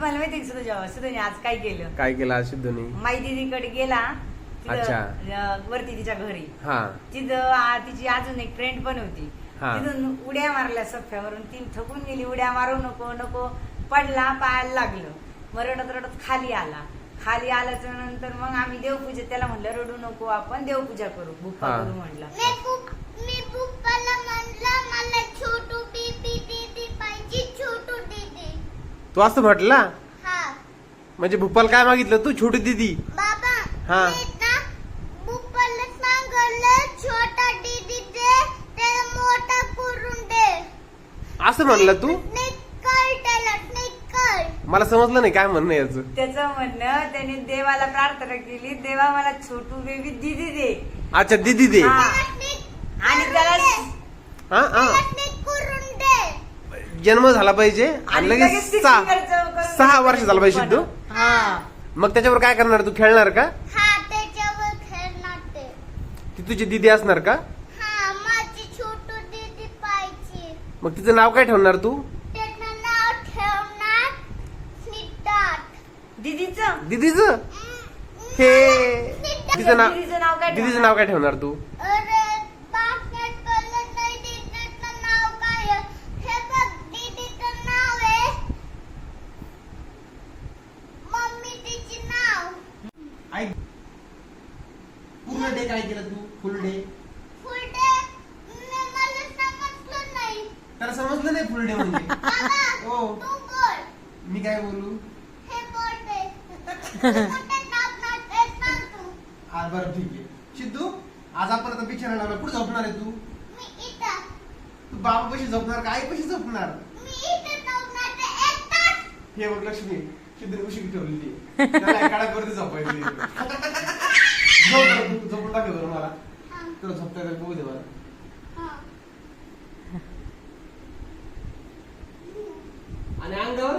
तुम्हाला माहिती सिद्धूने आज काय केलं? काय केलं आज सिद्धूने? माई दीदीकडे गेला अच्छा. वरती तिच्या घरी. हा. तिथं तिची अजून एक फ्रेंड पण होती. हा. तिथून उड्या मारल्या सोफ्यावरून. ती थकून गेली, उड्या मारू नको नको, पडला, पायाला लागलं. मग रडत रडत खाली आला. खाली आल्याच्या नंतर मग आम्ही देवपूजा, त्याला म्हणलं रडू नको, आपण देवपूजा करू, बुप्पा करू म्हणलं. मी बुप्पाला म्हणलं मला छोटू बेबी दीदी पाहिजे, छोटू दीदी. तू असं म्हटला? हा. म्हणजे भूपाल काय मागितलं तू? छोटी दीदी. बाबा हा. मी ना बुप्पाला सांगितलं छोटा दीदी दे, त्याला मोठा करून दे. असं म्हणलं तू? मला समजलं नाही काय म्हणणं याचं. त्याचं म्हणणं, त्याने देवाला प्रार्थना केली, देवा मला छोटू बेबी दीदी दे. अच्छा, दीदी दे. आणि त्याला करून दे. जन्म झाला पाहिजे आणि लगेच 6 वर्ष झाला पाहिजे सिद्धू. मग त्याच्यावर काय करणार तू? खेळणार का? हा, त्याच्यावर खेळणार ते. ती तुझी दीदी असणार का? हा, माझी छोटू दीदी पाहिजे. मग तिचं नाव काय ठेवणार तू? त्याचं नाव ठेवणार सिद्धार्थ. दीदीचं दीदीचं हे तिचं नाव, काय दीदीचं नाव काय ठेवणार तू? अरे बास्केट कळलं नाही दीदीचं नाव काय आहे. हे बघ, दीदीचं नाव आहे मम्मी, तिचे नाव. आई पूर्ण डे काय केलं तू? फुल डे? फुल डे मला समजलं नाही. त्याला समजलं नाही फुल डे म्हणजे? बाबा ओ, तू बोल. मी काय बोलू? हे बर्थडे कुठे टाकणार ते सांग तू. आज बरं ठीक आहे. सिद्धू, आज आपण आता पिक्चर लावला, कुठे झोपणार आहे तू? मी इथं. तू बाबा पशी झोपणार का आई पशी झोपणार? मी इथं टाकणार ते एकटाच. हे बघ लक्ष्मी, सिद्धूने उशी ठेवलेली आहे. त्याला काढावरती झोपायची. झोपून टाकलं बरं मला. हा, तुला झोपता येईल बघू दे मला. हा. आणि अंगावर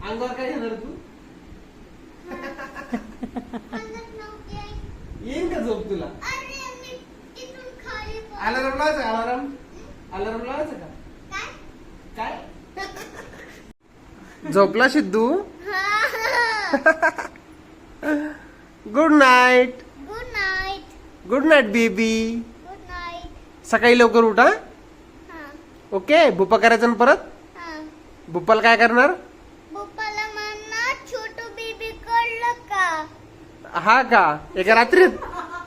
अंगावर काय घेणार तू? मलाच नव्हती आई. येईन का झोप तुला? अरे मी इथून खाली पडले. अलाराम लावायचा का? अलाराम अलाराम लावायचा का? काय? काय झोपला Sidhu? Good night. Good night. Good night baby. Good night. सकाळी लवकर उठा. हा, ओके. बुप्पा करायचं ना परत? हा. बुप्पाला काय करणार? बुप्पाला म्हणणार छोटू बेबी कळलं का? हा का? एका रात्रीत? हा.